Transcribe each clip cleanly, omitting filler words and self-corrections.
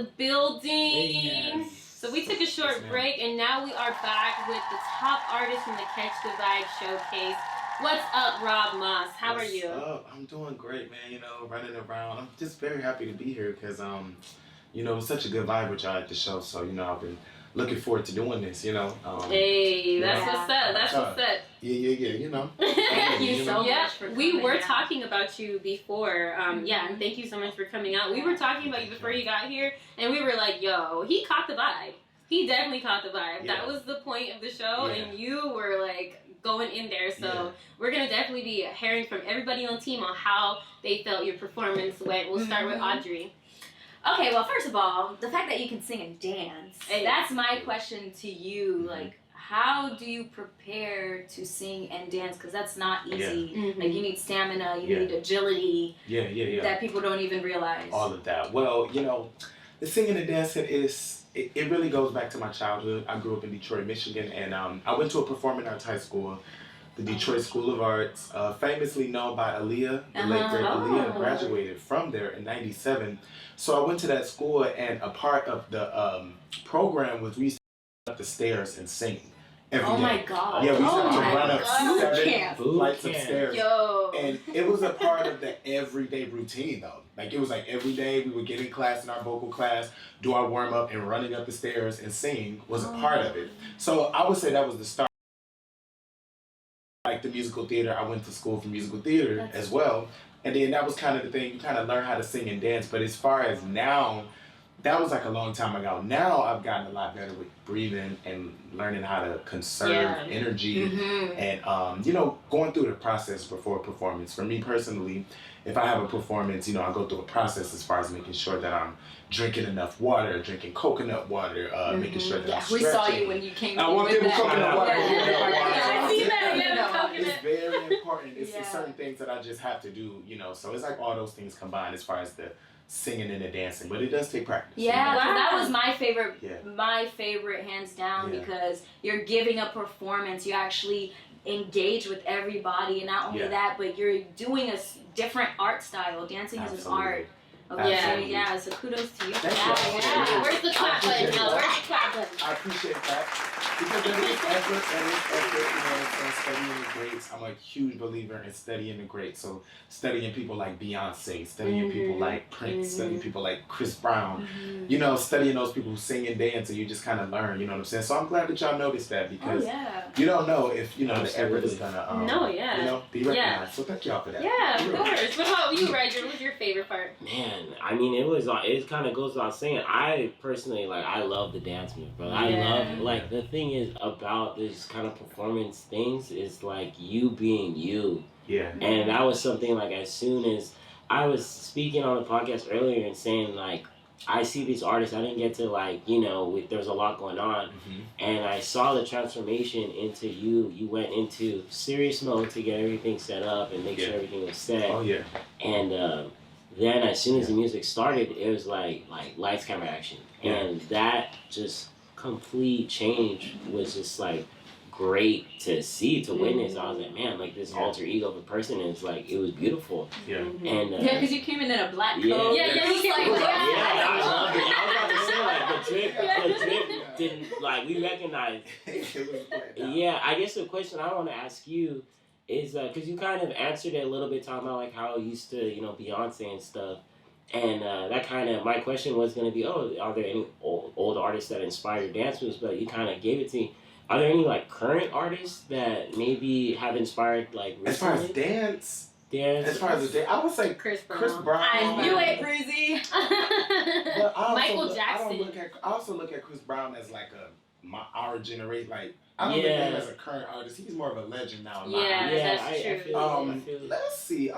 the building. Yes. So we took a short break, and now we are back with the top artists from the Catch the Vibe Showcase. What's up, Rob Moss? How are you? What's up? I'm doing great, man. You know, running around. I'm just very happy to be here because, you know, it was such a good vibe with y'all at the show. So, you know, I've been looking forward to doing this, you know. Hey, that's what's up. That's what's up. Yeah, you know. Thank you so much for coming We were out. talking about you before. Yeah, and thank you so much for coming out. We were talking about you before you got here, and we were like, yo, he caught the vibe. He definitely caught the vibe. Yeah. That was the point of the show, Yeah. and you were like going in there. So we're gonna definitely be hearing from everybody on the team on how they felt your performance went. We'll start with Audrey. Okay, well, first of all, the fact that you can sing and dance, that's my question to you. Like, how do you prepare to sing and dance? Because that's not easy. Like, you need stamina, you need agility. Yeah. That people don't even realize. All of that. Well, you know, the singing and dancing it really goes back to my childhood. I grew up in Detroit, Michigan, and I went to a performing arts high school, the Detroit School of Arts, famously known by Aaliyah, the late great Aaliyah, graduated from there in '97. So I went to that school, and a part of the program was we used to go up the stairs and sing every day. Oh my God. Yeah, we used to have to run up God. 7 flights of stairs. Yo. And it was a part of the everyday routine, though. Like, it was like every day we would get in class, in our vocal class, do our warm-up, and running up the stairs and sing was a part of it. So I would say that was the start. Like the musical theater, I went to school for musical theater as well. And then that was kind of the thing, you kind of learn how to sing and dance. But as far as now, that was like a long time ago. Now I've gotten a lot better with breathing and learning how to conserve energy and, you know, going through the process before a performance. For me personally, if I have a performance, you know, I go through a process as far as making sure that I'm drinking enough water, drinking coconut water, making sure that I'm stretching. We saw you when you came I want people coconut water. I see that, coconut. It's very important. It's certain things that I just have to do, you know. So it's like all those things combined as far as the singing and the dancing, but it does take practice. Yeah, you know? that was my favorite hands down because you're giving a performance. You actually engage with everybody, and not only that, but you're doing a different art style. Dancing is an art. Okay, so kudos to you. Where's the clap button? No, where's the clap button? I appreciate that. Because there is effort, you know, in studying the greats. I'm a huge believer in studying the greats. So studying people like Beyonce, studying people like Prince, studying people like Chris Brown, you know, studying those people who sing and dance, and you just kind of learn, you know what I'm saying? So I'm glad that y'all noticed that because you don't know if, you know, the effort is going to, you know, be recognized. So thank y'all for that. Yeah, of course. What about you, Roger? What was your favorite part? Man, I mean, it kind of goes without saying. I personally, like, I love the dance move, bro. I love, like, the thing is about this kind of performance things is, like, you being you. Yeah. And that was something, like, as soon as I was speaking on the podcast earlier and saying, like, I see these artists, I didn't get to, like, you know, there's a lot going on. And I saw the transformation into you. You went into serious mode to get everything set up and make sure everything was set. Oh, yeah. And, then as soon as the music started, it was like lights, camera, action. And that just complete change was just like great to see, to witness. I was like, man, like this alter ego of a person is like, it was beautiful. And because you came in a black coat. I loved it. I was about to say, like, the drip didn't, like, we recognized. I guess the question I want to ask you is because you kind of answered it a little bit, talking about like how it used to, you know, Beyonce and stuff, and that kind of, my question was going to be, are there any old artists that inspire your dance moves? But you kind of gave it to me. Are there any like current artists that maybe have inspired like recently? As far as dance, as far as the dance, I would say Chris Brown. I knew it, Breezy. Michael Jackson. I also look at Chris Brown as like our generation, like. I don't look at him as a current artist. He's more of a legend now. That's true. Let's see.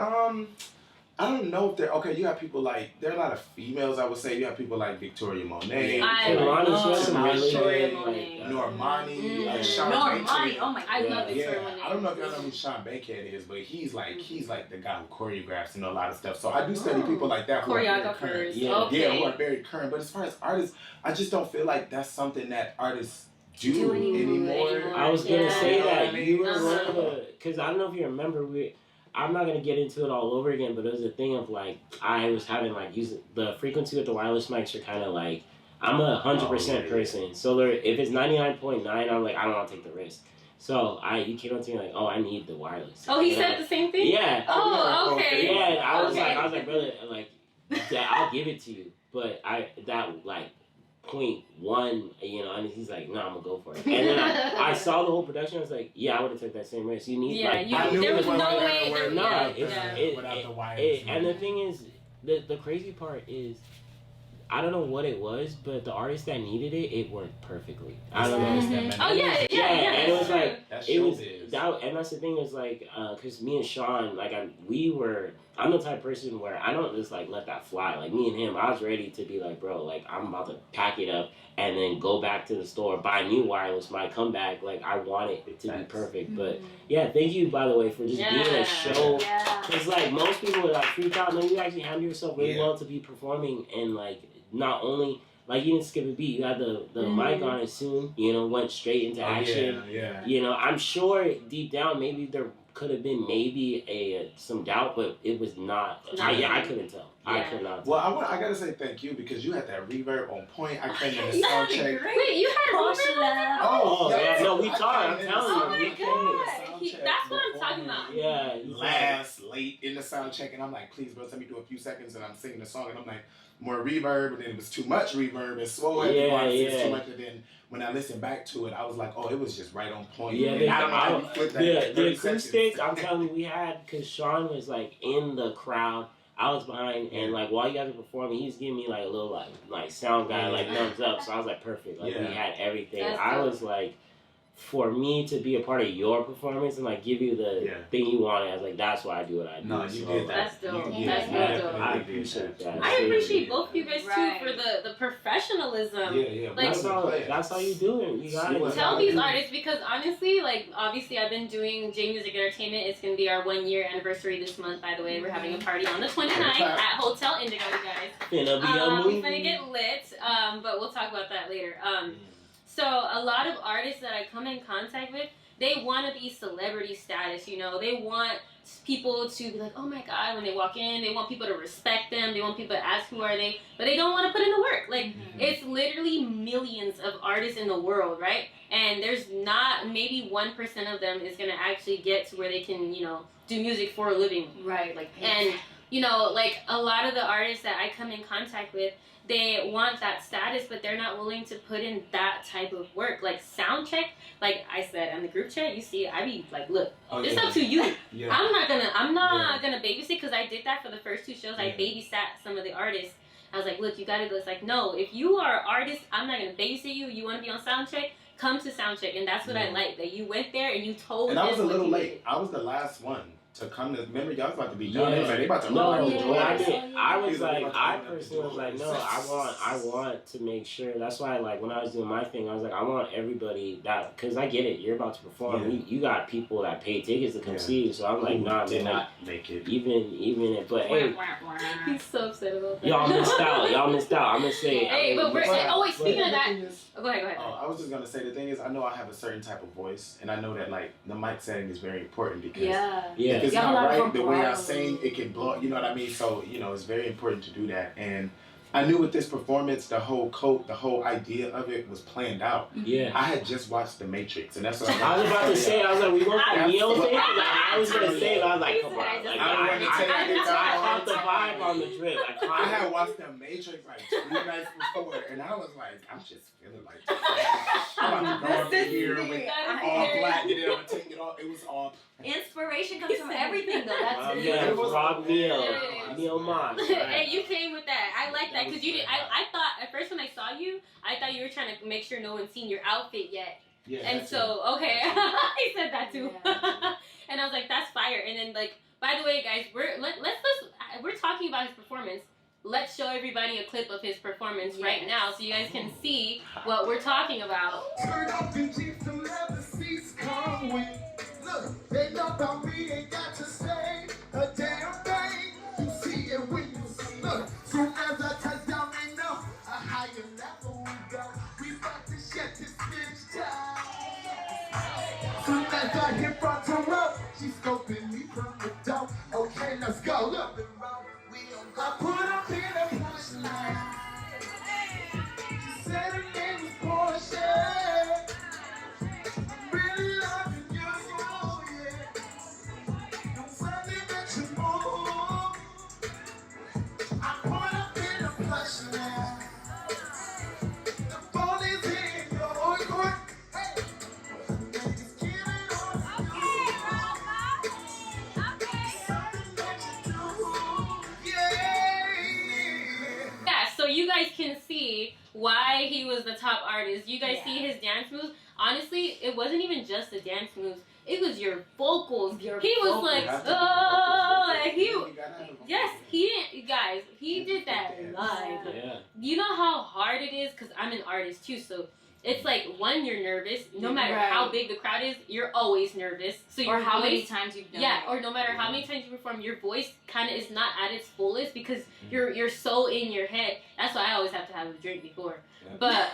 I don't know if they're okay. You have people like, there are a lot of females. I would say you have people like Victoria Monet, Normani, like Sean Normani. Bankhead. Oh my God, I love Victoria Monet. I don't know if y'all know who Sean Bankhead is, but he's like the guy who choreographs and a lot of stuff. So I do study people like that who are very current. Who are very current. But as far as artists, I just don't feel like that's something that artists do anymore. I was gonna say that you were one of the, because I don't know if you remember, I'm not gonna get into it all over again, but it was a thing of like I was having like using the frequency with the wireless mics are kind of like I'm a 100% person. So if it's 99.9, I'm like I don't want to take the risk. So you came up to me like, oh, I need the wireless. Oh, he said the same thing. Yeah. Oh, okay. Yeah, and I was like, brother, like, yeah, I'll give it to you, but that like 0.1, you know, and he's like, no, I'm gonna go for it. And then I saw the whole production. I was like, yeah, I would have took that same risk. You need there was no way. Without the wireless. And the thing is, the crazy part is, I don't know what it was, but the artist that needed it, it worked perfectly. I don't know. Oh yeah. And it was like that and that's the thing is like, cause me and Sean, like I'm the type of person where I don't just like let that fly. Like me and him, I was ready to be like, bro, like I'm about to pack it up and then go back to the store, buy a new wireless mic, come back. Like I want it to be perfect. But yeah, thank you by the way for just being a show. Cause like most people would like freak out, and you actually handle yourself really well to be performing and like not only. Like you didn't skip a beat. You had the mic on it soon. You know, went straight into action. Yeah. You know, I'm sure deep down maybe there could have been maybe some doubt, but it was not. I couldn't tell. Yeah. I could not tell. Well, I gotta say thank you because you had that reverb on point. I came in the sound check. Wait, you had reverb? Oh, yeah. No, we talked. I'm telling you. Oh my god, that's what I'm talking about. Yeah. Late in the sound check, and I'm like, please, bro, let me do a few seconds, and I'm singing the song, and I'm like. More reverb, and then it was too much reverb, and slow too much, and then when I listened back to it, I was like, oh, it was just right on point. Yeah, the acoustics, seconds. I'm telling you, we had, because Sean was like in the crowd, I was behind, and like while you guys were performing, he was giving me like a little like sound guy, like thumbs up, so I was like, perfect, like we had everything. I was like, for me to be a part of your performance and like give you the thing you wanted, I was like, that's why I do what I do. No, you did that. That's dope. That's dope. I appreciate that. I appreciate both of you guys too for the professionalism. Yeah. Like that's how you do it. You gotta tell these artists because honestly, like obviously I've been doing J Music Entertainment. It's gonna be our 1 year anniversary this month, by the way. We're having a party on the 29th at Hotel Indigo, you guys. We're gonna get lit, but we'll talk about that later. So a lot of artists that I come in contact with, they want to be celebrity status, you know. They want people to be like, oh my God, when they walk in, they want people to respect them. They want people to ask who are they, but they don't want to put in the work. Like, it's literally millions of artists in the world, right? And there's not, maybe 1% of them is going to actually get to where they can, you know, do music for a living. Right, like, and, you know, like a lot of the artists that I come in contact with, they want that status, but they're not willing to put in that type of work. Like sound check, like I said in the group chat, you see, I be like, look, it's up to you. I'm not gonna babysit because I did that for the first 2 shows. I babysat some of the artists. I was like, look, you gotta go. It's like, no, if you are an artist, I'm not gonna babysit you. You want to be on sound check? Come to sound check, and that's what I like. That you went there and you told. And I was a little late. I was the last one to come to. Remember, y'all was about to be done. Like, they about to I was like, I personally was like, no, I want to make sure. That's why, like, when I was doing my thing, I was like, I want everybody that, because I get it, you're about to perform. You got people that pay tickets to come see you. So I'm like, nah, did not make it. Even if, but hey, he's so upset about that. Y'all missed out. I'm gonna say. Hey, but wait, speaking of that, go ahead. I was just gonna say the thing is, I know I have a certain type of voice, and I know that like the mic setting is very important because if it's not right, the way I sing, it can blow. You know what I mean? So you know, it's very important to do that. And I knew with this performance, the whole idea of it was planned out. Yeah. I had just watched The Matrix, and that's what I was about to say. I was like, we want the Neo thing. I was gonna say, I was like, come on. Like, I caught the vibe on the trip. I had watched The Matrix like 2 nights before, and I was like, I'm just feeling like I'm about to go up in here with all black, and then I'm gonna take it off. It was all. Inspiration comes from everything, though. That's it was Rob Neo Mons. Hey, you came with that. I like that because you did. I thought at first when I saw you, I thought you were trying to make sure no one's seen your outfit yet. Yeah. And so I said that too. Yeah. And I was like, that's fire. And then like, by the way, guys, we're talking about his performance. Let's show everybody a clip of his performance right now so you guys can see what we're talking about. Turn up the Jeeps and leather seats come with. Look, they know about me, ain't got to say a damn thing. You see it when you see. Look, soon as I touch down, they know a higher level we go. We about to shut this bitch down. Soon as I hit front to row, she scoping me from the door. why he was the top artist. You guys see his dance moves? Honestly, it wasn't even just the dance moves. It was your vocals. He was like, oh, like he didn't, guys, he did that live. Yeah. You know how hard it is? Because I'm an artist too, so it's like, one, you're nervous. No matter how big the crowd is, you're always nervous. So or how many times you've done it. or no matter how many times you perform, your voice kind of is not at its fullest because you're so in your head. That's why I always have to have a drink before. But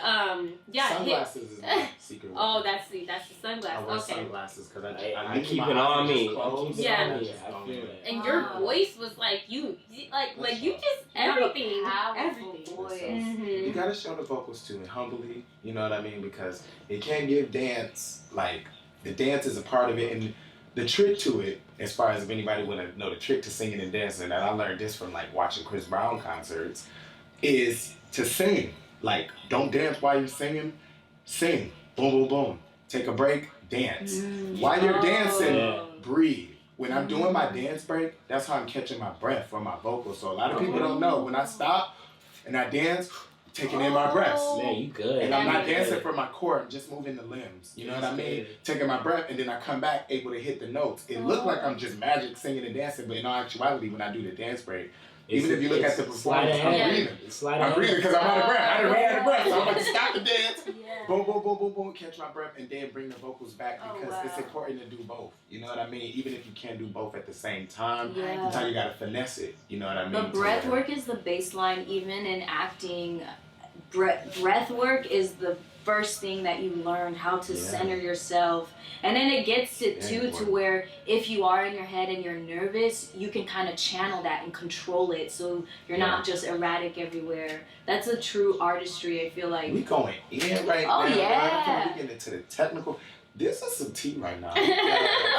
sunglasses is my secret. Oh, that's the sunglasses. I wear sunglasses because I keep it on me. Yeah. I feel it. And your voice was like you just everything. Voice. You gotta show the vocals too, and humbly. You know what I mean? Because it can't give dance like the dance is a part of it, and the trick to it, as far as if anybody want to know the trick to singing and dancing, and I learned this from like watching Chris Brown concerts, is to sing. Like, don't dance while you're singing. Sing. Boom, boom, boom. Take a break. Dance. While you're dancing, breathe. When I'm doing my dance break, that's how I'm catching my breath for my vocals. So a lot of people don't know. When I stop and I dance, taking in my breaths. Man, you good. And I'm not dancing for my core. I'm just moving the limbs. You know what I mean? Taking my breath, and then I come back able to hit the notes. It looked like I'm just magic singing and dancing, but in all actuality, when I do the dance break, even if you look at the performance, I'm breathing. I'm breathing because I'm out of breath. I done ran out of breath. So I'm about to stop the dance. Boom, boom, boom, boom, boom. Catch my breath and then bring the vocals back because it's important to do both. You know what I mean? Even if you can't do both at the same time, sometimes you got to finesse it. You know what I mean? The breath work is the baseline. Even in acting, breath work is the first thing that you learn how to center yourself. And then it gets it too to where if you are in your head and you're nervous, you can kind of channel that and control it so you're not just erratic everywhere. That's a true artistry, I feel like. We going in right now. Oh, yeah. Right? We getting into the technical. This is some tea right now.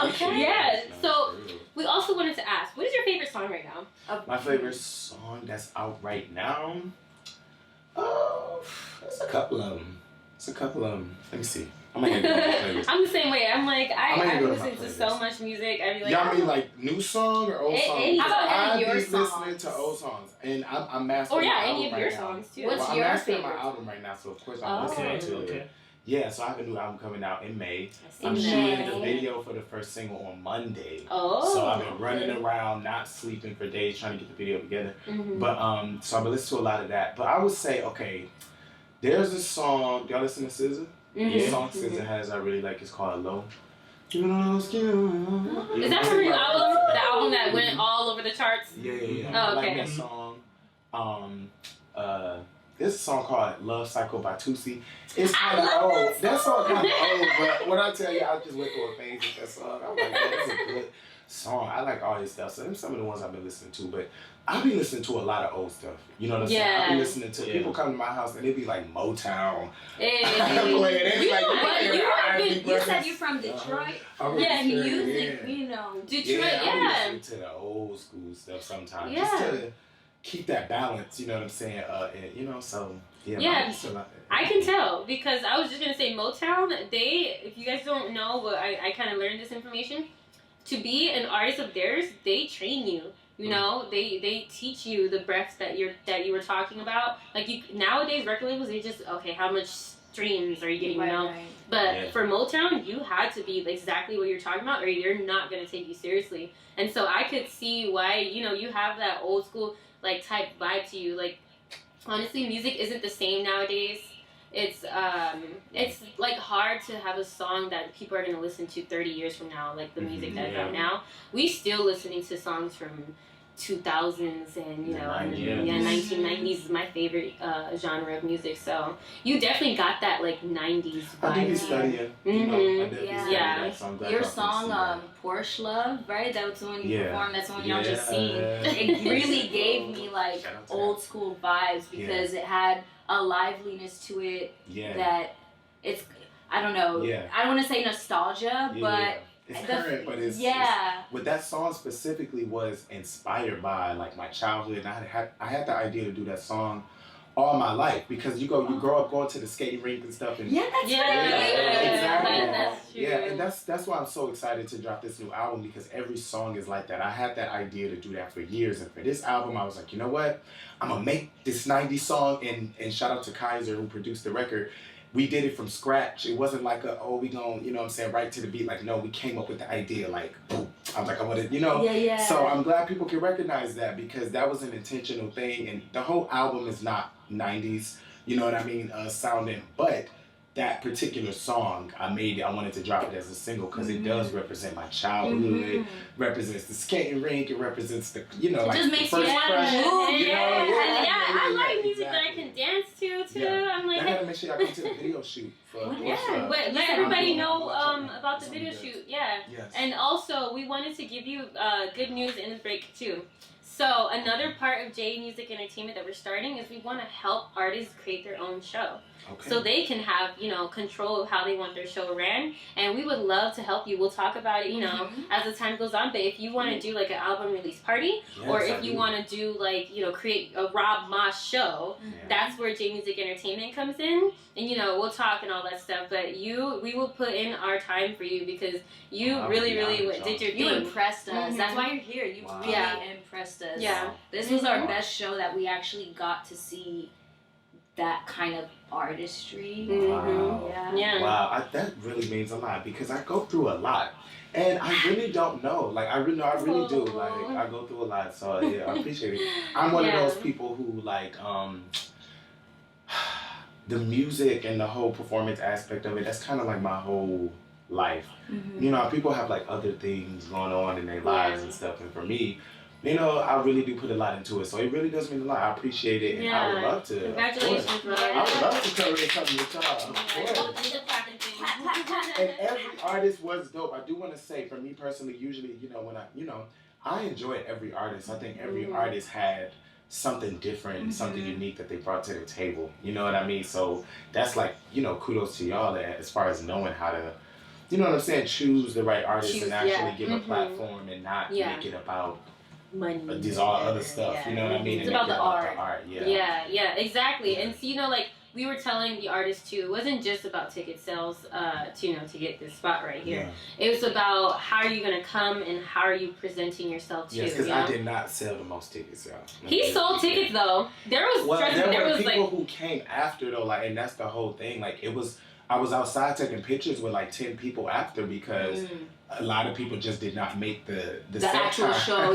Okay. Yeah. So we also wanted to ask, what is your favorite song right now? My favorite song that's out right now? Oh, there's a couple of them. Let me see. I'm the same way. I'm like, I listen to so much music. I be like, y'all mean like new song or old songs? How about any of your songs? Listening to old songs, and I'm mastering. Or my any of album your right songs too. What's I'm your mastering favorite? my album right now, so of course I'm listening to it. Yeah, so I have a new album coming out in May. I'm shooting the video for the first single on Monday. Oh. So I've been running around, not sleeping for days, trying to get the video together. But so I've been listening to a lot of that. But I would say, okay, there's a song. Do y'all listen to SZA? The song SZA has I really like. It's called Low. Is that from your album? The album that went all over the charts? Yeah. Oh, okay. I like that song. There's a song called Love Cycle by Tusi. It's kind of old. That song kind of old, but when I tell you, I just went through a phase with that song. I'm like, that's a good song. I like all his stuff. So them some of the ones I've been listening to, but I've been listening to a lot of old stuff. You know what I'm saying? I've been listening to people come to my house and they be like Motown. Hey. You said you're from Detroit. Music, you know. Detroit, I listen to the old school stuff sometimes. Just to keep that balance, you know what I'm saying? And, you know, so I can tell because I was just gonna say Motown. If you guys don't know, but I kind of learned this information. To be an artist of theirs, they train you. You know, they teach you the breaths that you were talking about. Like nowadays, record labels, they just how much streams are you getting? You know, but for Motown, you had to be exactly what you're talking about, or they're not gonna take you seriously. And so I could see why you have that old school type vibe to you. Like honestly, music isn't the same nowadays. It's like hard to have a song that people are gonna listen to 30 years from now, like the music that's out now. We still listening to songs from 2000s and 1990s is my favorite genre of music. So you definitely got that 90s vibe. I do be studying. Your song Porsche Love, right? That's the one you performed. That's the one y'all just seen. It really gave me old school vibes because it had a liveliness to it that it's I don't know. I don't want to say nostalgia, but it's current, but it's but that song specifically was inspired by my childhood. And I had the idea to do that song all my life because you grow up going to the skating rink and stuff. And that's exactly. That's true. Yeah, and that's why I'm so excited to drop this new album because every song is like that. I had that idea to do that for years, and for this album, I was like, you know what? I'm gonna make this '90s song, and shout out to Kaiser who produced the record. We did it from scratch. It wasn't like we gon', you know what I'm saying, right to the beat. Like, no, we came up with the idea, like, boom. I was like, I want to, you know. Yeah. So I'm glad people can recognize that because that was an intentional thing. And the whole album is not 90s, you know what I mean, sounding. But that particular song, I wanted to drop it as a single because it does represent my childhood, represents the skating rink, it represents the, you know, it like just the makes first you want crush. to move. I like music that I can dance to too. I'm like, I gotta make sure I come to the video shoot. Let everybody know about the video shoot. Yeah. Yes. And also, we wanted to give you good news in the break too. So another part of J Music Entertainment that we're starting is we want to help artists create their own show. Okay. So they can have, you know, control of how they want their show ran. And we would love to help you. We'll talk about it, you know, as the time goes on. But if you want to do like an album release party, or if you want to do like, you know, create a Rob Moss show, that's where J Music Entertainment comes in. And, you know, we'll talk and all that stuff. But we will put in our time for you because you really did your thing. You impressed us. That's why you're here. You really impressed us. Yeah. This was our best show that we actually got to see that kind of artistry. Wow. Yeah. Wow, that really means a lot because I go through a lot. And I really don't know. Like, I really do. Like, I go through a lot. So, yeah, I appreciate it. I'm one of those people who, like, the music and the whole performance aspect of it, that's kind of like my whole life. You know, people have, like, other things going on in their lives and stuff. And for me, you know, I really do put a lot into it. So it really does mean a lot. I appreciate it. And I would love to. Congratulations, brother. I would love to cover something with y'all. And every artist was dope. I do want to say, for me personally, usually, you know, I enjoy every artist. I think every artist had something different and something unique that they brought to the table. You know what I mean? So that's like, you know, kudos to y'all as far as knowing how to, you know what I'm saying, choose the right artist and actually give a platform and not make it about money. These all other stuff, you know what I mean? It's about the art. Yeah, exactly. And so, you know, like we were telling the artists too, it wasn't just about ticket sales, to, you know, to get this spot right here. It was about how are you gonna come and how are you presenting yourself too. Yes, because I did not sell the most tickets, y'all. He sold tickets though. There were people who came after though, like, and that's the whole thing. Like, I was outside taking pictures with like 10 people after because a lot of people just did not make the actual show.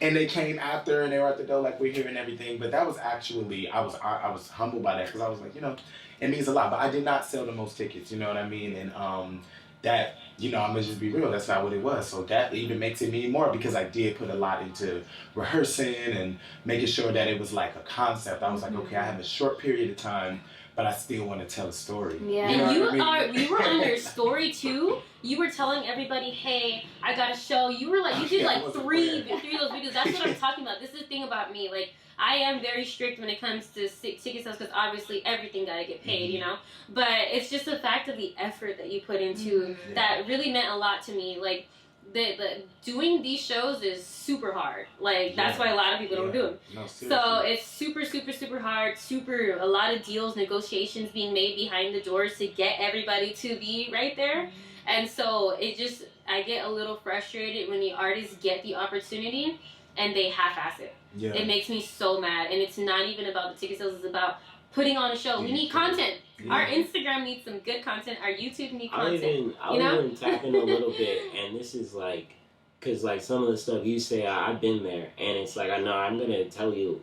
And they came after and they were at the door like, we're here and everything. But that was actually, I was humbled by that because I was like, you know, it means a lot. But I did not sell the most tickets, you know what I mean? And that, you know, I'm gonna just be real, that's not what it was. So that even makes it mean more because I did put a lot into rehearsing and making sure that it was like a concept. I was like, okay, I have a short period of time, but I still want to tell a story. Yeah, you know and you were on your story too. You were telling everybody, hey, I got a show. You were like, you did like three of those videos. That's what I'm talking about. This is the thing about me. Like, I am very strict when it comes to ticket sales because obviously everything gotta get paid, you know? But it's just the fact of the effort that you put into that really meant a lot to me. Like, the doing these shows is super hard. Like, that's why a lot of people don't do them. No, so it's super, super, super hard. A lot of deals, negotiations being made behind the doors to get everybody to be right there. And so I get a little frustrated when the artists get the opportunity and they half-ass it. It makes me so mad. And it's not even about the ticket sales, it's about putting on a show. We need content. Our Instagram needs some good content. Our YouTube needs content. I'll even tap in a little bit, and this is like, because like some of the stuff you say, I've been there, and it's like, I know I'm going to tell you,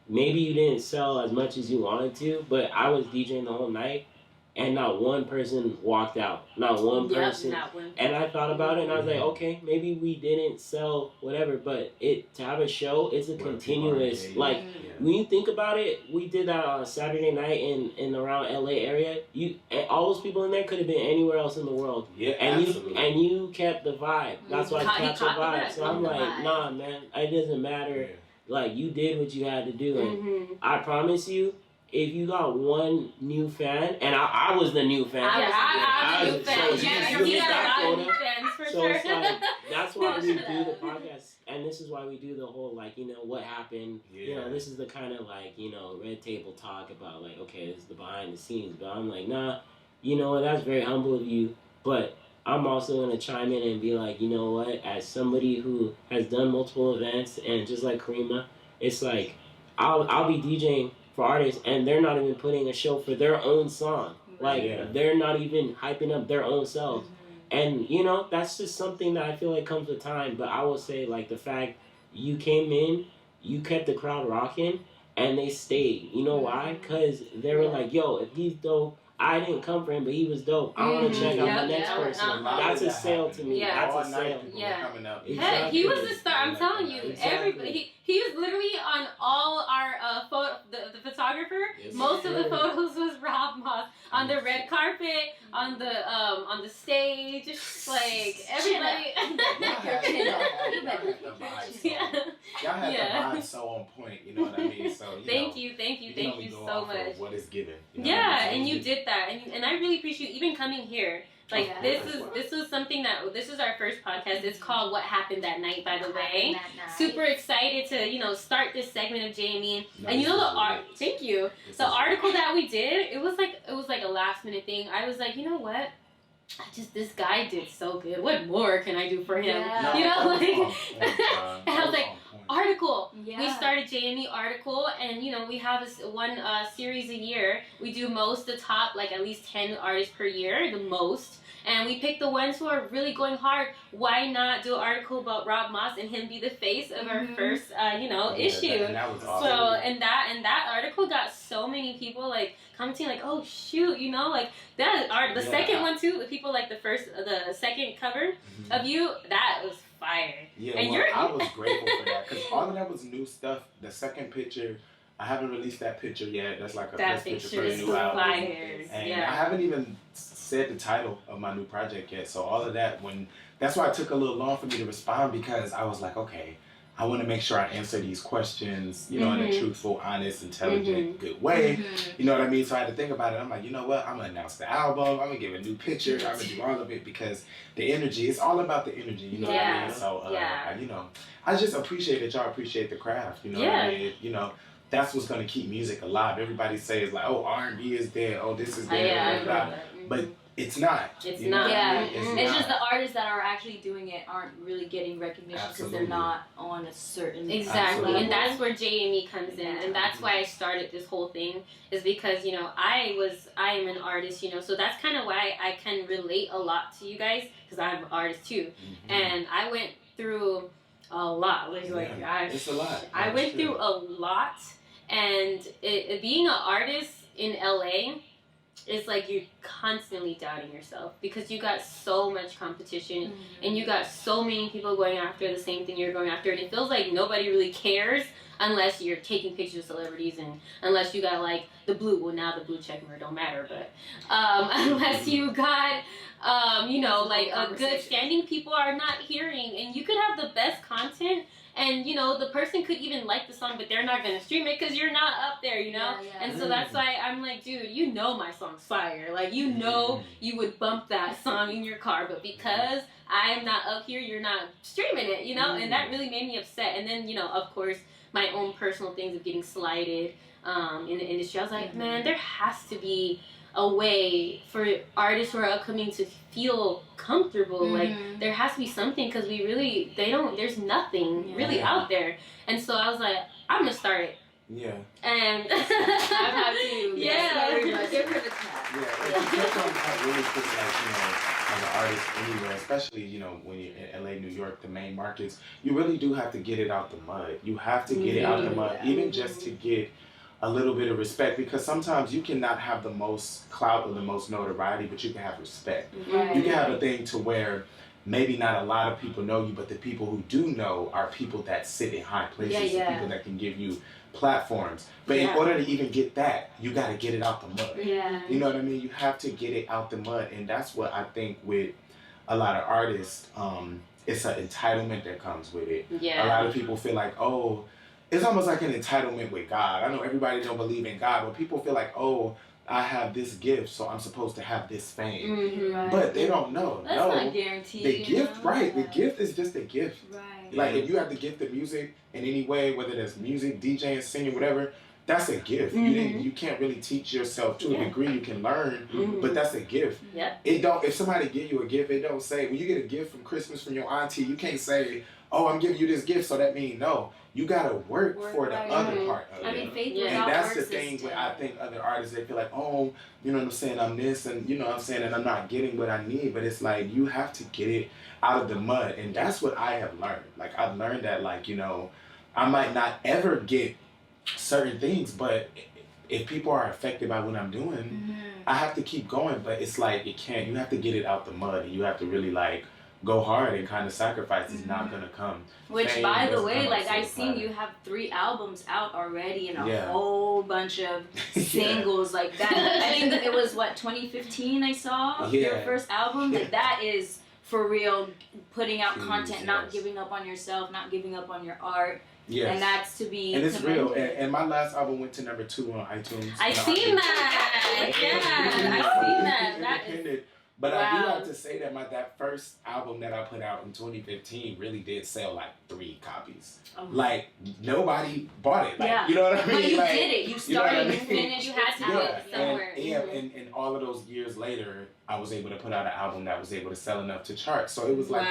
maybe you didn't sell as much as you wanted to, but I was DJing the whole night, and not one person walked out. Not one person. Not one. And I thought about it, and I was like, okay, maybe we didn't sell whatever, but to have a show, it's a continuous, when you think about it, we did that on a Saturday night in around LA area. And all those people in there could have been anywhere else in the world. Yeah, and you kept the vibe. That's why I kept the vibe. So I'm like, nah, man, it doesn't matter. Like, you did what you had to do, and I promise you, if you got one new fan, and I was the new fan. I was the new fan. You got a lot of new fans for So it's like, that's why we do the podcast. And this is why we do the whole, like, you know, what happened. Yeah. You know, this is the kind of, like, you know, red table talk about, like, okay, this is the behind the scenes. But I'm like, nah, you know what, that's very humble of you. But I'm also going to chime in and be like, you know what, as somebody who has done multiple events, and just like Karima, it's like, I'll be DJing for artists, and they're not even putting a show for their own song. Like, they're not even hyping up their own selves. And, you know, that's just something that I feel like comes with time. But I will say, like, the fact you came in, you kept the crowd rocking, and they stayed. You know why? Because they were like, yo, if he's dope, I didn't come for him, but he was dope. I want to check out the next person. That's a sale to me. That's a sale. Hey, he was the star. I'm telling you. Everybody. He was literally on all our the photographer. Yes, most of the photos was Rob Moss on the red carpet, on the stage, like everybody. Y'all had the vibe so on point. You know what I mean? So thank you so much. What is given? And you did that, and I really appreciate you even coming here. Like, this is something this is our first podcast. It's called What Happened That Night, by the way. Super excited to, you know, start this segment of Jamie. And you know thank you. The article that we did, it was like a last minute thing. I was like, you know what? This guy did so good. What more can I do for him? Yeah. You know, like, and I was like, article. Yeah. We started JME article, and you know, we have one series a year. We do the top, like at least 10 artists per year, the most. And we pick the ones who are really going hard. Why not do an article about Rob Moss and him be the face of our first, issue? That was awesome. So, and that article got so many people like commenting, like, oh shoot, you know, like that art. The second one too. The people like the second cover of you. That was fire. Yeah, and I was grateful for that because all of that was new stuff. The second picture. I haven't released that picture yet. That's like a first picture for the new album. And I haven't even said the title of my new project yet. So all of that, that's why it took a little long for me to respond, because I was like, okay, I want to make sure I answer these questions, you know, in a truthful, honest, intelligent, good way. You know what I mean? So I had to think about it. I'm like, you know what? I'm going to announce the album. I'm going to give a new picture. I'm going to do all of it because the energy, it's all about the energy. You know what I mean? So, you know, I just appreciate that y'all appreciate the craft. You know what I mean? You know, that's what's going to keep music alive. Everybody says like, oh, R&B is dead. Oh, this is dead. But it's not. It's not. Yeah. It's just the artists that are actually doing it aren't really getting recognition because they're not on a certain level. And that's where JME comes in, and that's why I started this whole thing, is because, you know, I am an artist, you know, so that's kind of why I can relate a lot to you guys, because I'm an artist too, and I went through a lot. It's a lot. I went through a lot, and being an artist in LA. It's like you're constantly doubting yourself because you got so much competition and you got so many people going after the same thing you're going after, and it feels like nobody really cares unless you're taking pictures of celebrities and unless you got like the blue checkmark don't matter, but unless you got you know, like a good standing, people are not hearing, and you could have the best content. And, you know, the person could even like the song, but they're not going to stream it because you're not up there, you know? And so that's why I'm like, dude, you know my song's fire. Like, you know you would bump that song in your car, but because I'm not up here, you're not streaming it, you know? And that really made me upset. And then, you know, of course, my own personal things of getting slighted in the industry. I was like, man, there has to be a way for artists who are upcoming to feel comfortable. Like, there has to be something, because there's nothing really out there. And so I was like, I'm gonna start it. Yeah. And I've had to. Give her the tap. I really think, like, you know, as an artist anywhere, especially, you know, when you're in LA, New York, the main markets, you really do have to get it out the mud. You have to get it out the mud, even just to get a little bit of respect, because sometimes you cannot have the most clout or the most notoriety, but you can have respect. You can have a thing to where maybe not a lot of people know you, but the people who do know are people that sit in high places, the people that can give you platforms. But in order to even get that, you got to get it out the mud. You know what I mean? You have to get it out the mud, and that's what I think with a lot of artists, it's an entitlement that comes with it. A lot of people feel like, oh, it's almost like an entitlement with God. I know everybody don't believe in God, but people feel like, oh, I have this gift, so I'm supposed to have this fame. Mm-hmm, right. But they don't know. That's not guaranteed. The gift, right? The gift is just a gift. Right. Like if you have the gift of music in any way, whether that's music, DJing, singing, whatever, that's a gift. You can't really teach yourself to a degree. You can learn, but that's a gift. Yeah. It don't. If somebody give you a gift, it don't say when you get a gift from Christmas from your auntie, you can't say, "Oh, I'm giving you this gift," so that means no. You gotta work for the other part of it. I mean, faith and without that's works the thing is where I think other artists, they feel like, oh, you know what I'm saying, I'm this, and you know what I'm saying, and I'm not getting what I need. But it's like you have to get it out of the mud, and that's what I have learned. Like I've learned that, like, you know, I might not ever get certain things, but if people are affected by what I'm doing, I have to keep going. But it's like it can't. You have to get it out the mud, and you have to really like go hard and kind of sacrifice. It's not gonna come. Which, Fame by the doesn't way, come like so I've seen fast. you have 3 albums out already and a Yeah. whole bunch of singles like that. I think it was 2015 I saw your first album. Like that is for real, putting out content, not giving up on yourself, not giving up on your art. Yes. And that's to be And it's commended. real. And my last album went to number 2 on iTunes. I seen that. Yeah, I seen that. That is. But I do have to say that that first album that I put out in 2015 really did sell like 3 copies. Like nobody bought it. Like, you know what I mean? But you like, did it. You started, you finished. You had to do it somewhere. And all of those years later, I was able to put out an album that was able to sell enough to chart. So it was like,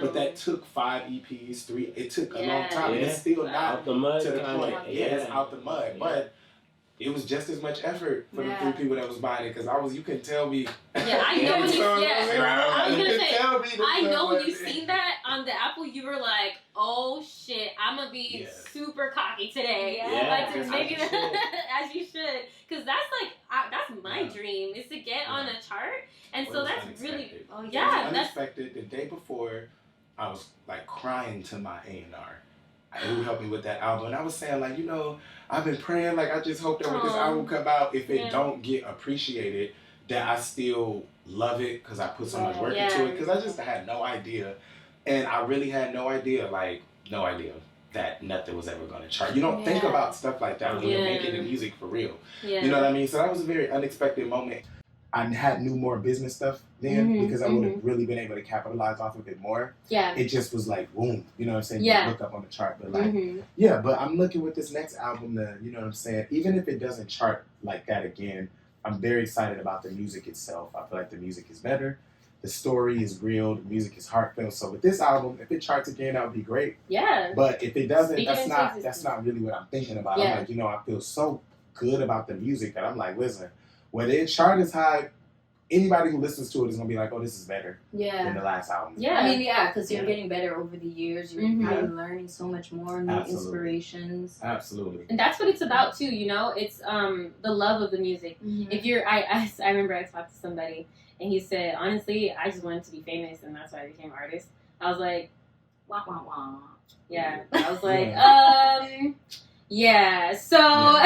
but that took 5 EPs, 3. It took a long time, and it's still not out the mud to the point. Yeah, it's out the mud, but. It was just as much effort for the 3 people that was buying it, because you couldn't tell me. Yeah, I know when you. I was gonna say. I know when you seen seen that on the Apple, you were like, "Oh shit, I'm gonna be super cocky today." Yeah, like maybe as you should, because that's like that's my dream is to get on a chart, and so that's unexpected. Really that's unexpected. The day before, I was like crying to my A&R. Who helped me with that album, and I was saying like, you know, I've been praying like I just hope that when this album come out, if it don't get appreciated, that I still love it because I put so much work into it, because I just had no idea, and I really had no idea that nothing was ever going to chart. You don't think about stuff like that when you're making the music for real. You know what I mean? So that was a very unexpected moment. I had more business stuff then because I would have really been able to capitalize off of it more. Yeah. It just was like, boom, you know what I'm saying? Yeah. You look up on the chart, but like, but I'm looking with this next album to, you know what I'm saying? Even if it doesn't chart like that again, I'm very excited about the music itself. I feel like the music is better. The story is real. The music is heartfelt. So with this album, if it charts again, that would be great. Yeah. But if it doesn't, that's not really what I'm thinking about. I'm like, you know, I feel so good about the music that I'm like, listen, whether it chart is high, anybody who listens to it is going to be like, oh, this is better than the last album. Yeah. I mean, because you're getting better over the years. You're learning so much more, new inspirations. Absolutely. And that's what it's about, too, you know? It's the love of the music. If you're, I remember I talked to somebody, and he said, honestly, I just wanted to be famous, and that's why I became an artist. I was like, wah, wah, wah. Yeah. I was like, yeah, so,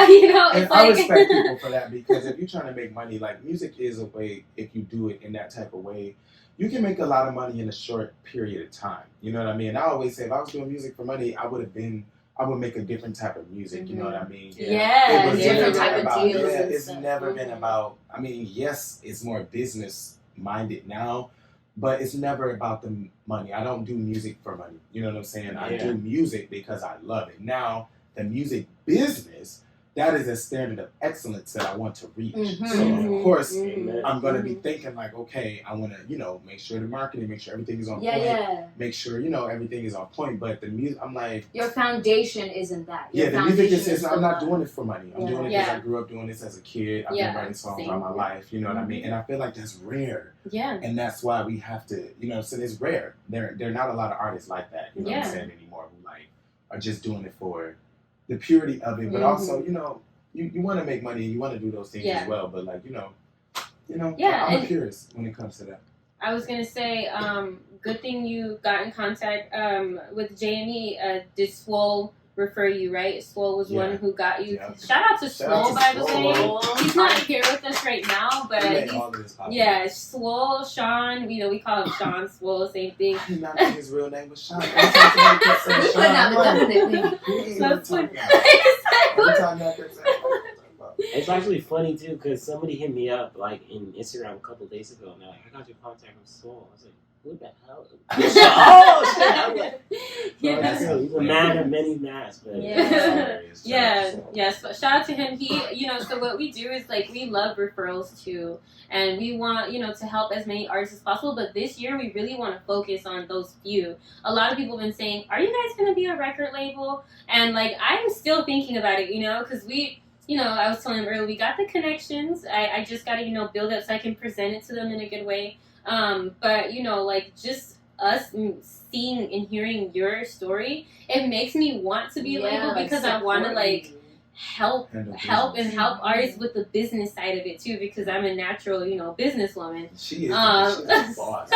you know, it's I respect people for that, because if you're trying to make money, like, music is a way, if you do it in that type of way, you can make a lot of money in a short period of time. You know what I mean? And I always say, if I was doing music for money, I would make a different type of music, you know what I mean? Yeah, different type of deals. Yeah, it's never been about, I mean, yes, it's more business-minded now, but it's never about the money. I don't do music for money. You know what I'm saying? I do music because I love it. Now, the music business, that is a standard of excellence that I want to reach. So, of course, I'm going to be thinking like, okay, I want to, you know, make sure the marketing, make sure everything is on point. Make sure, you know, everything is on point. But the music, I'm like... Your foundation isn't that. The music is I'm not doing it for money. I'm doing it because I grew up doing this as a kid. I've been writing songs all my life. You know what I mean? And I feel like that's rare. Yeah. And that's why we have to, you know, so it's rare. There are not a lot of artists like that, you know what I'm saying, anymore, who like are just doing it for the purity of it, but also, you know, you want to make money and you want to do those things as well, but like, you know, I'm a purist when it comes to that. I was gonna say, good thing you got in contact with JME. Did Swole refer you, right? Swole was one who got you. Shout out to Swole, by the way. He's not here with us right now, but Swole, Sean. You know, we call him Sean Swole, same thing. I did not think his real name was Sean. Every time It's actually funny too, because somebody hit me up like in Instagram a couple days ago, and they're like, "I got your contact from Soul." I was like, "What the hell?" Oh shit! I was like, Yeah. He's a man of many masks, but yes. But shout out to him. He, so what we do is like we love referrals too, and we want to help as many artists as possible. But this year we really want to focus on those few. A lot of people have been saying, "Are you guys going to be a record label?" And like I'm still thinking about it, because we. I was telling him earlier, we got the connections. I just got to, build it so I can present it to them in a good way. But, like, just us seeing and hearing your story, it makes me want to be labeled because I want to, like, help artists with the business side of it, too, because I'm a natural, businesswoman. She is a boss.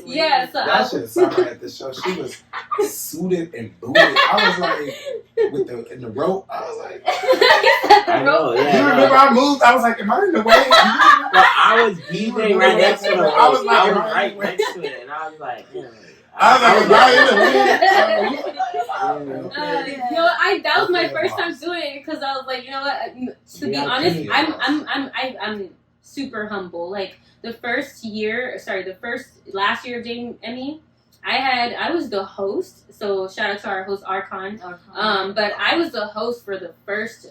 Yeah, so I should have saw her at the show. She was suited and booted. I was like, in the rope, I was like, I know, yeah. You remember I moved? I was like, am I in the way? Well, I was DJing right next to it. I was right next to it, and I was like, that was my first time doing it because I was like, to be honest, I'm super humble. Like last year of JME, I was the host. So shout out to our host Archon. But I was the host for the first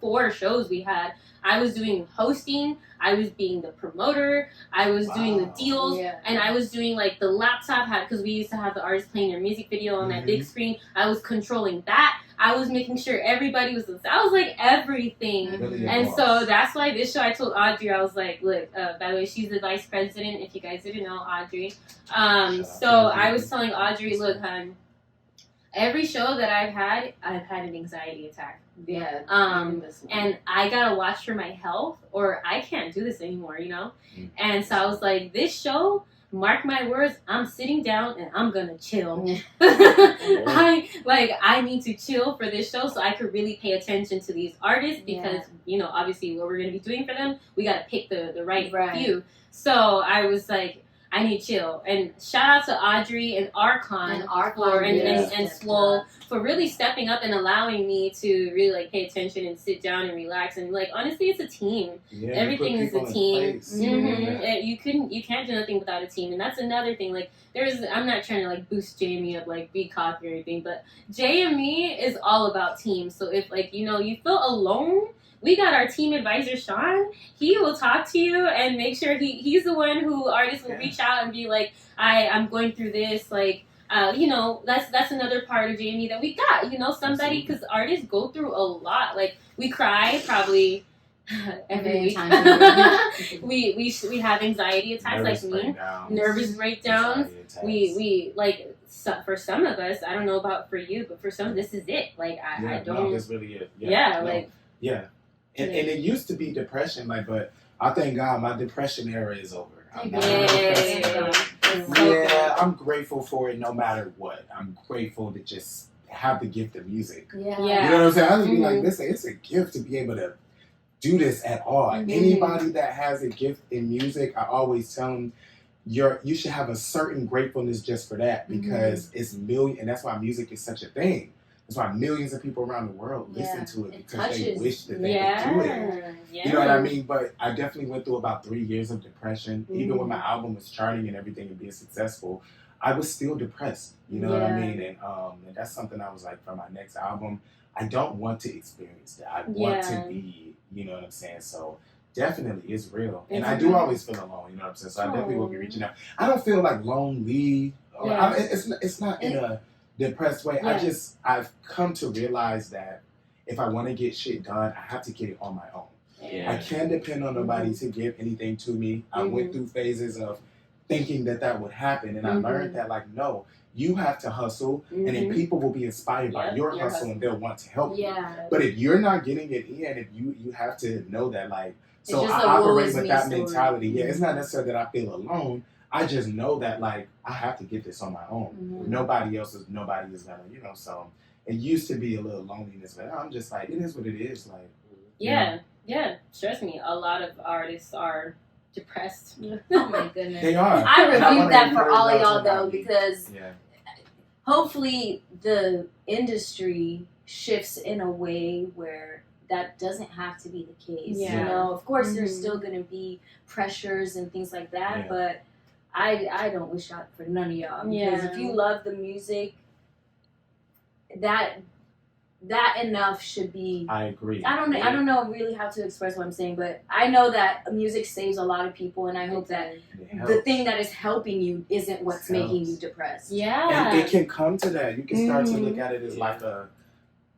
4 shows we had. I was doing hosting, I was being the promoter, I was doing the deals, and I was doing like the laptop because we used to have the artists playing their music video on that big screen. I was controlling that. I was making sure everybody was. I was like everything, and so that's why this show. I told Audrey, I was like, look. By the way, she's the vice president. If you guys didn't know, Audrey. So I was telling Audrey, look, hon. Every show that I've had an anxiety attack. Yeah. And I gotta watch for my health, or I can't do this anymore, And so I was like, this show, mark my words, I'm sitting down and I'm gonna chill. I need to chill for this show so I could really pay attention to these artists because, obviously what we're gonna be doing for them, we gotta pick the right few. So I was like, I need to chill. And shout out to Audrey and Archon and Swole for really stepping up and allowing me to really like pay attention and sit down and relax. And like honestly, it's a team. Yeah, everything is a team. Mm-hmm. You can't do nothing without a team. And that's another thing. Like I'm not trying to like boost Jamie up, like be cocky or anything, but JME is all about teams. So if like you feel alone, we got our team advisor, Sean. He will talk to you and make sure he's the one who artists will reach out and be like, I'm going through this. Like, that's another part of JME that we got. Somebody, because artists go through a lot. Like, we cry probably every week. we have anxiety attacks nervous breakdowns. We like, for some of us, I don't know about for you, but for some, this is it. Like, I don't. No, that's really it. Yeah. And it used to be depression, but I thank God my depression era is over. I'm grateful for it no matter what. I'm grateful to just have the gift of music. Yeah. You know what I'm saying? I just be like, listen, it's a gift to be able to do this at all. Anybody that has a gift in music, I always tell them, you should have a certain gratefulness just for that because it's and that's why music is such a thing. That's why millions of people around the world listen to it because they wish that they could do it. You know what I mean? But I definitely went through about 3 years of depression. Even when my album was charting and everything and being successful, I was still depressed. You know what I mean? And that's something I was like, for my next album, I don't want to experience that. I want to be, you know what I'm saying? So definitely, it's real. And I do always feel alone, you know what I'm saying? So I definitely will be reaching out. I don't feel like lonely. It's not in a depressed way. I've come to realize that if I want to get shit done, I have to get it on my own. I can't depend on nobody to give anything to me. I went through phases of thinking that would happen, and I learned that no, you have to hustle, and then people will be inspired by your hustle, and they'll want to help you. But if you're not getting it in, if you have to know that so I operate with that mentality. Yeah, it's not necessarily that I feel alone. I just know that I have to get this on my own. Nobody is gonna, so it used to be a little loneliness, but I'm just like, it is what it is. Yeah. Trust me, a lot of artists are depressed. Oh my goodness. They are. I rebuke that for all of y'all though, because hopefully the industry shifts in a way where that doesn't have to be the case. Yeah. You know, of course, there's still going to be pressures and things like that, but I don't wish out for none of y'all. Because if you love the music, that enough should be. I agree. I don't know really how to express what I'm saying, but I know that music saves a lot of people, and I hope that the thing that is helping you isn't what's making you depressed. Yeah. And it can come to that. You can start to look at it as like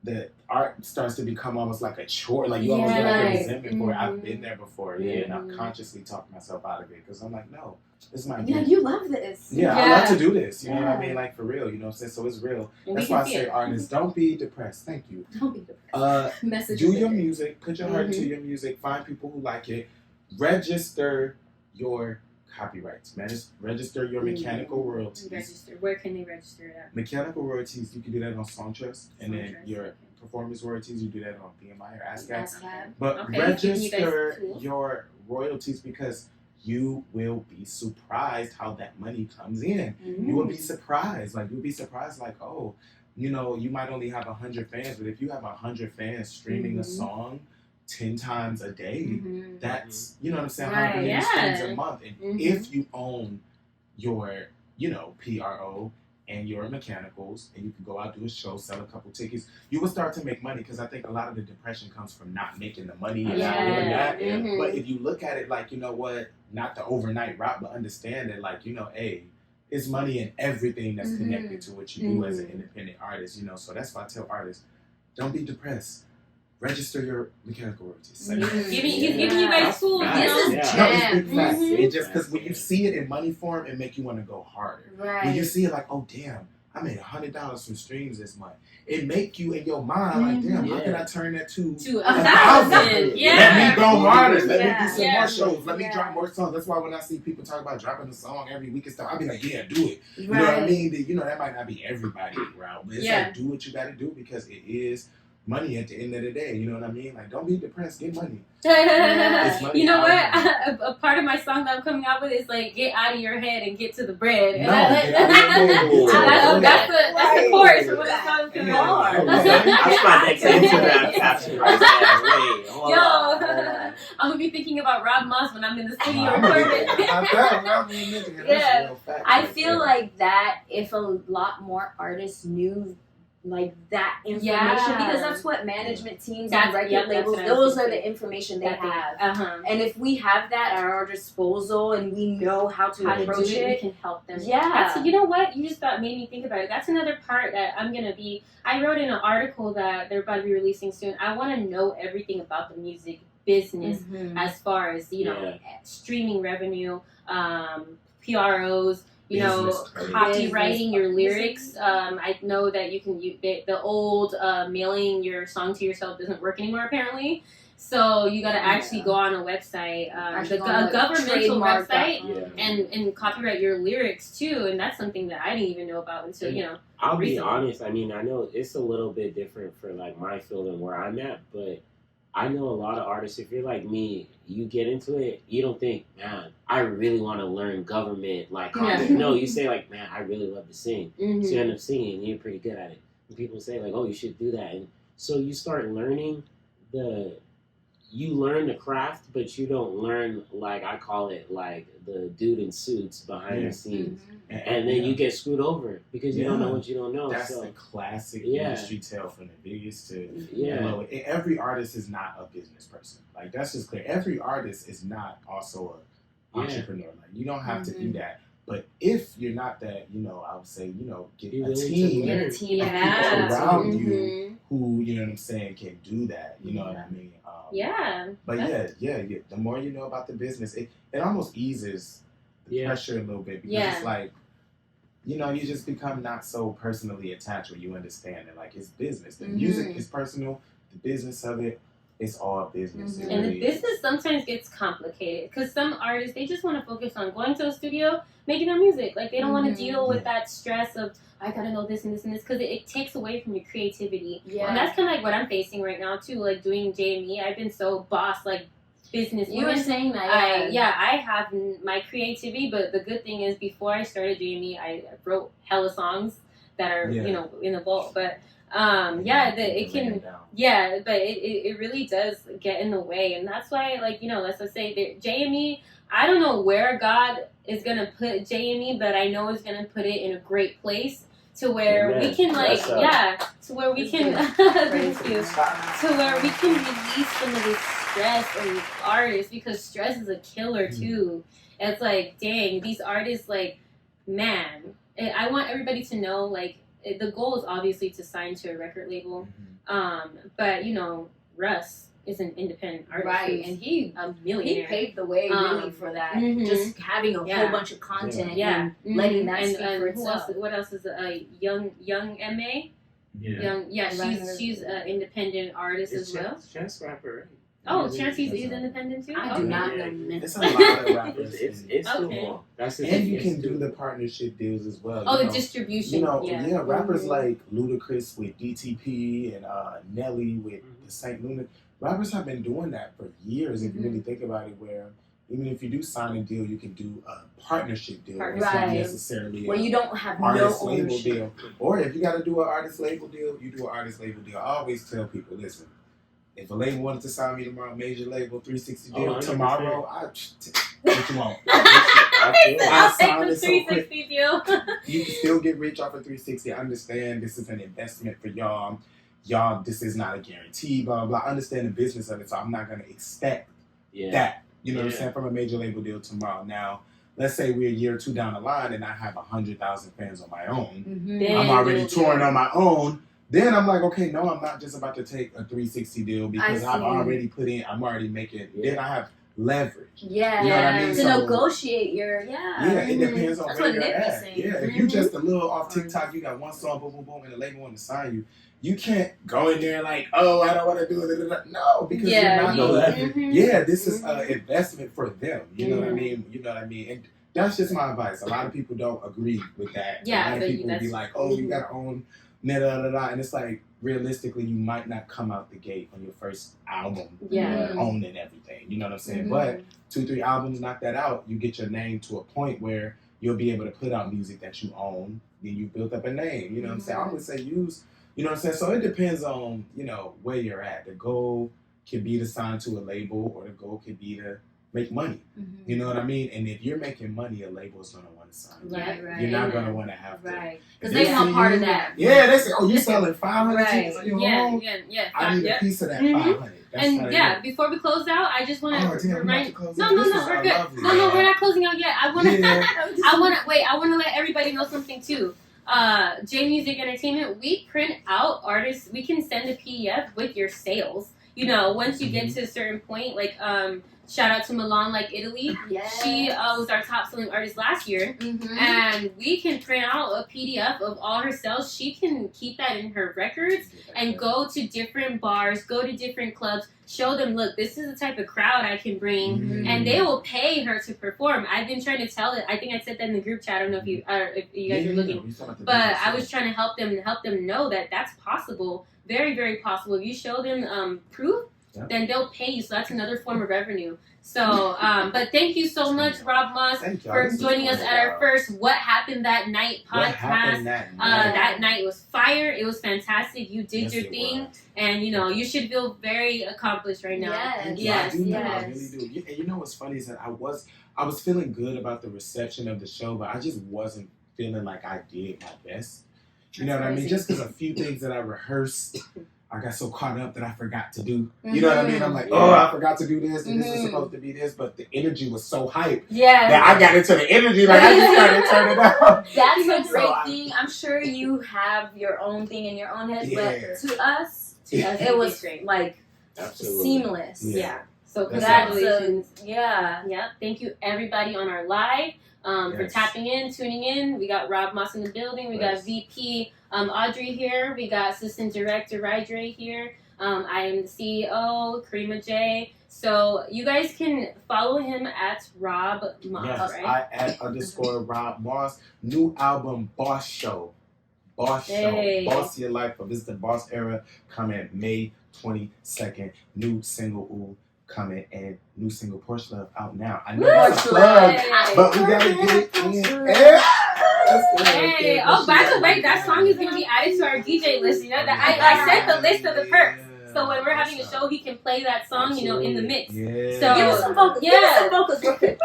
that art starts to become almost like a chore. Like you almost get like a resentment for it. I've been there before, and I've consciously talked myself out of it because I'm like, no, this is my gift. You love this. I love to do this. You know what I mean? Like for real. You know what I'm saying? So it's real. That's why I say, artists, don't be depressed. Thank you. Don't be depressed. Message. Do your music. Put your heart into your music. Find people who like it. Register your copyrights. Register your mechanical royalties. Where can they register that? Mechanical royalties, you can do that on Songtrust, and then your performance royalties, you do that on BMI or ASCAP. But register your royalties because you will be surprised how that money comes in. You will be surprised. Like, you'll be surprised, like, oh, you know, you might only have 100 fans, but if you have 100 fans streaming a song 10 times a day, that's, you know what I'm saying, how many streams a month. And if you own your, you know, PRO and your mechanicals, and you can go out, do a show, sell a couple tickets, you will start to make money, because I think a lot of the depression comes from not making the money and not doing that. But if you look at it like, you know what, not the overnight route, but understand that, like, you know, it's money in everything that's connected to what you do as an independent artist, you know. So that's why I tell artists, don't be depressed. Register your mechanical royalties. He's giving you guys tools. It's just because when you see it in money form, it make you want to go harder. Right. When you see it like, oh damn, I made $100 from streams this month. It make you in your mind like, damn, how can I turn that to 1,000? Let me go harder. Let me do some more shows. Let me drop more songs. That's why when I see people talk about dropping a song every week and stuff, I'll be like, yeah, do it. You know what I mean? You know, that might not be everybody's route, but it's like, do what you got to do, because it is money at the end of the day. You know what I mean? Like, don't be depressed. Get money. You know what? A part of my song that I'm coming out with is like, get out of your head and get to the bread. That's the chorus of what the song's going on. That's my next Instagram caption right there. Yo, I'm gonna be thinking about Rob Moss when I'm in the studio recording. I feel like that if a lot more artists knew like that information, because that's what management teams and record labels, those are the information they have. And if we have that at our disposal and we know how to approach it, we can help them. Yeah. You know what? You just made me think about it. That's another part that I'm going to be, I wrote in an article that they're about to be releasing soon. I want to know everything about the music business as far as, you know, streaming revenue, PROs, you know, copywriting your lyrics. I know that you can use the old mailing your song to yourself doesn't work anymore apparently. So you got to actually go on a website, a governmental website, and copyright your lyrics too. And that's something that I didn't even know about until, you know. I'll be honest. I mean, I know it's a little bit different for like my field and where I'm at, but I know a lot of artists, if you're like me, you get into it, you don't think, man, I really want to learn government, like, no, you say, like, man, I really love to sing. So you end up singing, and you're pretty good at it. And people say, like, oh, you should do that. And so you start learning you learn the craft, but you don't learn, like, I call it, like, the dude in suits behind the scenes. And then you get screwed over because you don't know what you don't know. That's the classic industry tale from the biggest to the lowest. Every artist is not a business person. Like, that's just clear. Every artist is not also an entrepreneur. Like, you don't have to do that. But if you're not that, you know, I would say, you know, get a team of people around you who, you know what I'm saying, can do that. You know what I mean? But the more you know about the business, it almost eases the pressure a little bit, because it's like, you know, you just become not so personally attached when you understand it. Like, it's business. The music is personal. The business of it, it's all business. And the business sometimes gets complicated because some artists, they just want to focus on going to a studio, making their music. Like, they don't want to deal with that stress of, I gotta know this and this and this, because it takes away from your creativity. And that's kind of like what I'm facing right now too. Like, doing JME, I've been so boss, like, business. You were saying that, I have my creativity, but the good thing is before I started JME, I wrote hella songs that are, you know, in the vault. But it can, but it really does get in the way, and that's why, like, let's just say that JME, I don't know where God is gonna put JME, but I know it's gonna put it in a great place to where we can, like, to where we can, thank you, to where we can release some of this stress on these artists, because stress is a killer too. It's like, dang, these artists, like, man, I want everybody to know, like, the goal is obviously to sign to a record label, but Russ is an independent artist, right? And he a millionaire. He paved the way really for that. Just having a whole bunch of content, and letting that speak for itself. What else is young MA? She's an independent artist as well. Chance rapper. Oh, Chance is independent too? I do not know. It's a lot of rappers. It's okay. And you can do the partnership deals as well. Oh, the distribution. Rappers like Ludacris with DTP and Nelly with the St. Luna. Rappers have been doing that for years, if you really think about it, where even if you do sign a deal, you can do a partnership deal. It's not necessarily where you don't have artist no label deal. Or if you got to do an artist label deal, you do an artist label deal. I always tell people, listen, if a label wanted to sign me tomorrow, major label, 360 deal, tomorrow, what you want? I'll take the 360 deal. You can still get rich off of 360. I understand this is an investment for y'all. Y'all, this is not a guarantee, blah, blah, blah. I understand the business of it, so I'm not going to expect that. You know what I'm saying? From a major label deal tomorrow. Now, let's say we're a year or two down the line and I have 100,000 fans on my own. I'm already touring on my own. Then I'm like, okay, no, I'm not just about to take a 360 deal because I've already put in, I'm already making, then I have leverage. Yeah. You know what I mean? To negotiate your, it depends on where you're at. Yeah, if you just a little off TikTok, you got one song, boom, boom, boom, and the label want to sign you, you can't go in there like, oh, I don't want to do it. No, because you're not going to. This is an investment for them. You know what I mean? You know what I mean? And that's just my advice. A lot of people don't agree with that. A lot of people will be like, oh, you got to own, and it's like, realistically, you might not come out the gate on your first album owning everything. You know what I'm saying? But 2-3 albums, knock that out, you get your name to a point where you'll be able to put out music that you own. Then you built up a name. You know what I'm saying? I would say use. You know what I'm saying? So it depends on, where you're at. The goal could be to sign to a label, or the goal could be to make money. You know what I mean? And if you're making money, a label is going to want to sign you. Right. You're not going to want to have to. Right. Because they want part of that. Yeah, they say, oh, you're selling 500 tickets on your home? I need a piece of that 500. And before we close out, I just want to remind. No, we're good. Lovely, no, we're not closing out yet. I want to let everybody know something too. J Music Entertainment, we print out artists. We can send a PDF with your sales. Once you get to a certain point, like shout out to Milan, like Italy. Yes. She was our top selling artist last year, and we can print out a PDF of all her sales. She can keep that in her records and go to different bars, go to different clubs, show them, look, this is the type of crowd I can bring, and they will pay her to perform. I've been trying to tell it. I think I said that in the group chat. I don't know if you guys are looking, but I was trying to help them know that that's possible. Very, very possible. If you show them proof, then they'll pay you. So that's another form of revenue. So, but thank you so much, Rob Moss, for joining us at our first What Happened That Night podcast. That night was fire. It was fantastic. You did your thing. And, you should feel very accomplished right now. Yes. I really do. And you know what's funny is that I was feeling good about the reception of the show, but I just wasn't feeling like I did my best. You know what I mean? Just because a few things that I rehearsed, I got so caught up that I forgot to do. You know what I mean? I'm like, I forgot to do this, and this is supposed to be this, but the energy was so hype that I got into the energy, like I just started turning up. That's a great thing. I'm sure you have your own thing in your own head, but to us, it was like seamless. Yeah. So congratulations. Thank you everybody on our live. For tapping in, tuning in. We got Rob Moss in the building. We got VP Audrey here. We got Assistant Director Rydre here. I am the CEO, Karima J. So you guys can follow him at Rob Moss, right? I at _ Rob Moss. New album, Boss Show. Boss Your Life of This the Boss Era coming May 22nd. New single, Ooh, coming, and new single Porch Love out now. I know that's a plug, but we gotta get it in. Hey, oh, by the way, that song is going to be added to our DJ list. You know, that I sent the list of the perks. So when we're having a show, he can play that song, you know, in the mix. Yeah. So give us some vocals. Yeah. Give us some vocals real quick.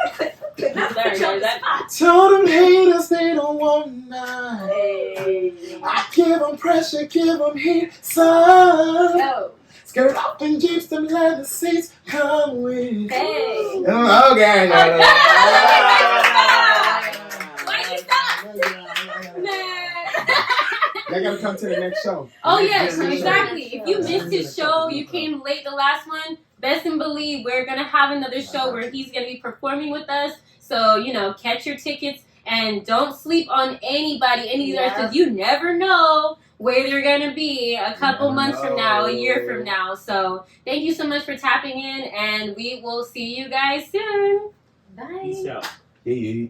Told them haters they don't want none. Hey. I give them pressure, give them heat, son. Yo. Skirt off and jeeps, them leather seats come with. Hey. Okay. Why you stop? They gotta come to the next show. Oh yes, exactly. If you missed his show, you came late the last one, best and believe we're gonna have another show where he's gonna be performing with us. So, you know, catch your tickets and don't sleep on anybody, any of the because you never know where they're gonna be a couple months from now, a year from now. So thank you so much for tapping in, and we will see you guys soon. Bye. Peace out. Yeah.